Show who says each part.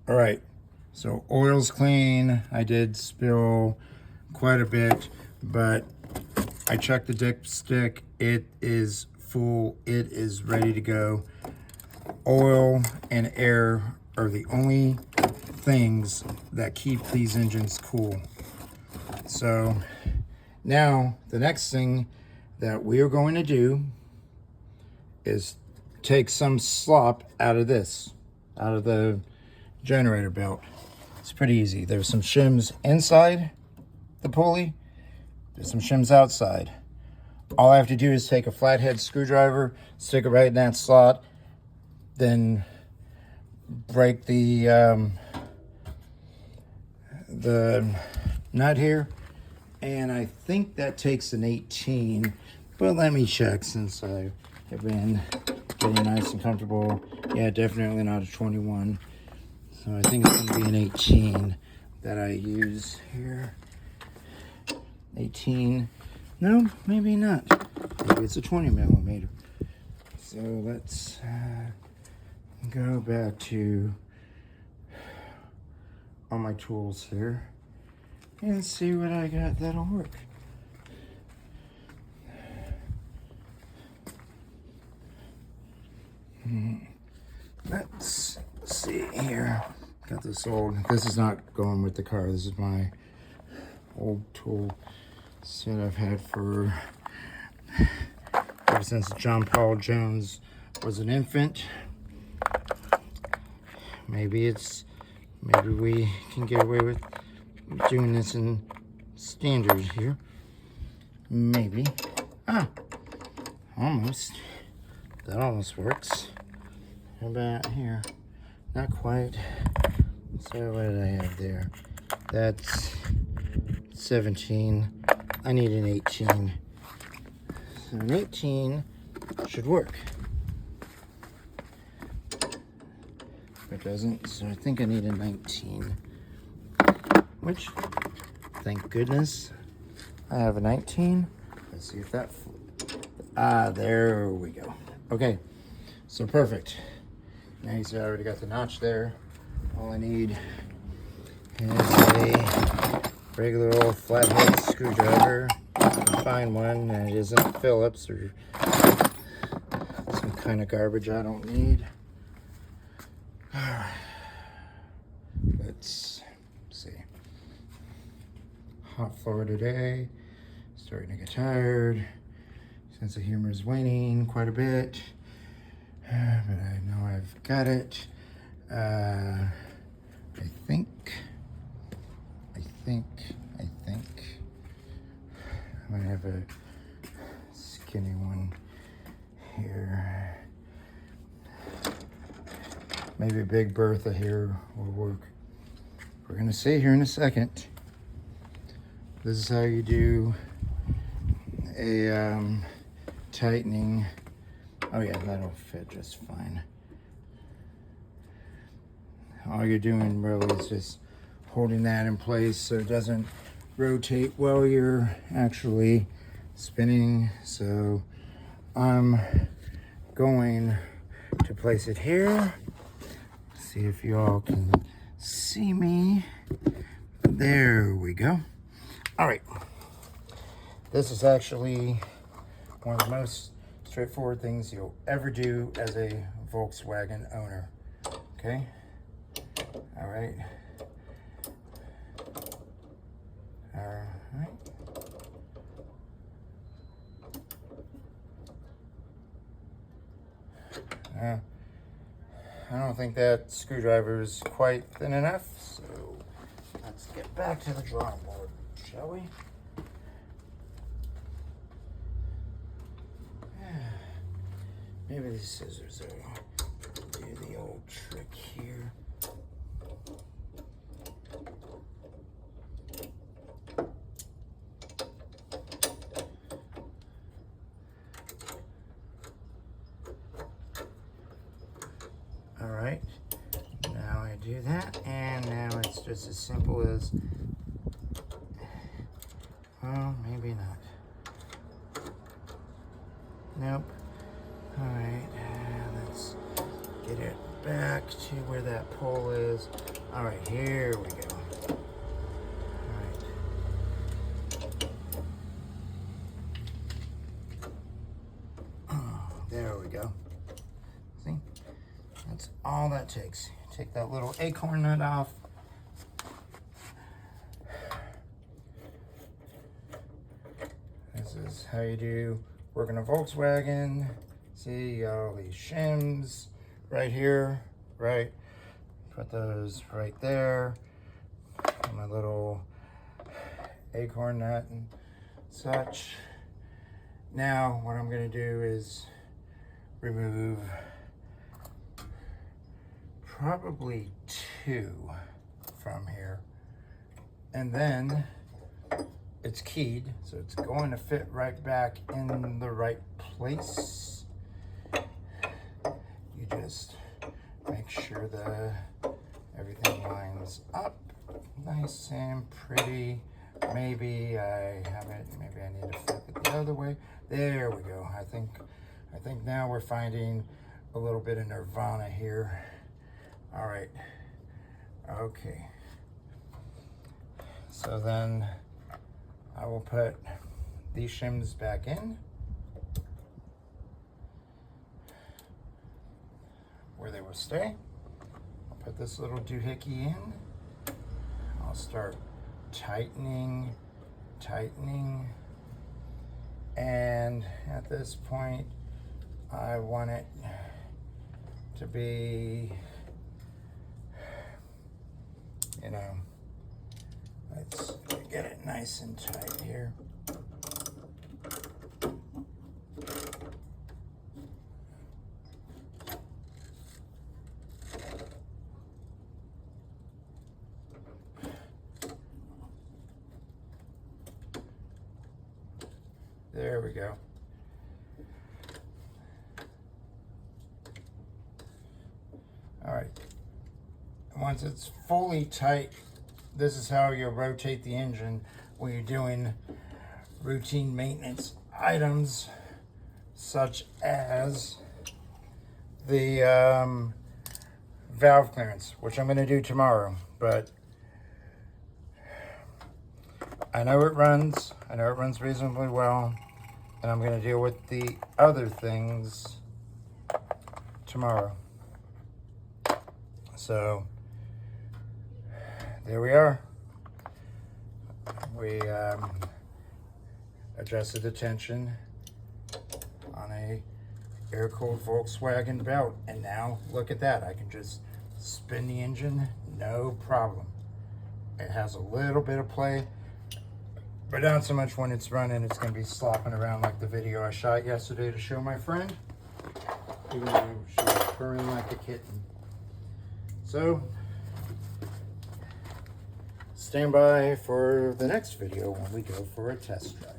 Speaker 1: All right, so oil's clean. I did spill quite a bit, but I checked the dipstick. It is full. It is ready to go. Oil and air are the only things that keep these engines cool. So now the next thing that we are going to do is take some slop out of this, out of the generator belt. It's pretty easy. There's some shims inside the pulley. There's some shims outside. All I have to do is take a flathead screwdriver, stick it right in that slot, then break the nut here. And I think that takes an 18, but let me check since I have been getting nice and comfortable. Yeah, definitely not a 21. So I think it's gonna be an 18 that I use here. 18, no, maybe not. Maybe it's a 20 millimeter. So let's go back to all my tools here and see what I got that'll work. Let's see here. Got this old, this is not going with the car. This is my old tool set I've had for ever since John Paul Jones was an infant. Maybe we can get away with doing this in standard here. Maybe. Ah, almost. That almost works. How about here? Not quite. So what did I have there? That's 17. I need an 18. So an 18 should work. It doesn't, so I think I need a 19. Which, thank goodness, I have a 19. Let's see if that, there we go. Okay, so perfect. Now you see I already got the notch there. All I need is a regular old flathead screwdriver. Find one that isn't Phillips or some kind of garbage I don't need. All right, let's see. Hot floor today, starting to get tired. Sense of humor is waning quite a bit, but I know I've got it. I think I might have a skinny one here. Maybe Big Bertha here will work. We're gonna see here in a second. This is how you do a tightening. Oh yeah, that'll fit just fine. All you're doing really is just holding that in place so it doesn't rotate while you're actually spinning. So I'm going to place it here. See if you all can see me. There we go. All right. This is actually one of the most straightforward things you'll ever do as a Volkswagen owner. Okay? All right. All right. I don't think that screwdriver is quite thin enough, so let's get back to the drawing board, shall we? Maybe these scissors will do the old trick here. All right, now I do that, and now it's just as simple as, well, maybe not. Nope. All right, let's get it back to where that pole is. All right, here we go. All right. There we go. See? That's all that takes. Take that little acorn nut off. This is how you do working a Volkswagen. See, you got all these shims right here, right? Put those right there. My little acorn nut and such. Now, what I'm gonna do is remove probably 2 from here. And then it's keyed, so it's going to fit right back in the right place. You just make sure everything lines up nice and pretty. Maybe I have it, maybe I need to flip it the other way. There we go. I think now we're finding a little bit of nirvana here. All right, okay. So then I will put these shims back in where they will stay. I'll put this little doohickey in. I'll start tightening. And at this point, I want it to be, you know, let's get it nice and tight here. There we go. All right. Once it's fully tight, this is how you rotate the engine when you're doing routine maintenance items, such as the valve clearance, which I'm going to do tomorrow. But I know it runs. I know it runs reasonably well. And I'm going to deal with the other things tomorrow. So there we are. We adjusted the tension on a air-cooled Volkswagen belt. And now look at that. I can just spin the engine, no problem. It has a little bit of play, but not so much when it's running. It's going to be slopping around like the video I shot yesterday to show my friend, even though she was purring like a kitten. So, stand by for the next video when we go for a test drive.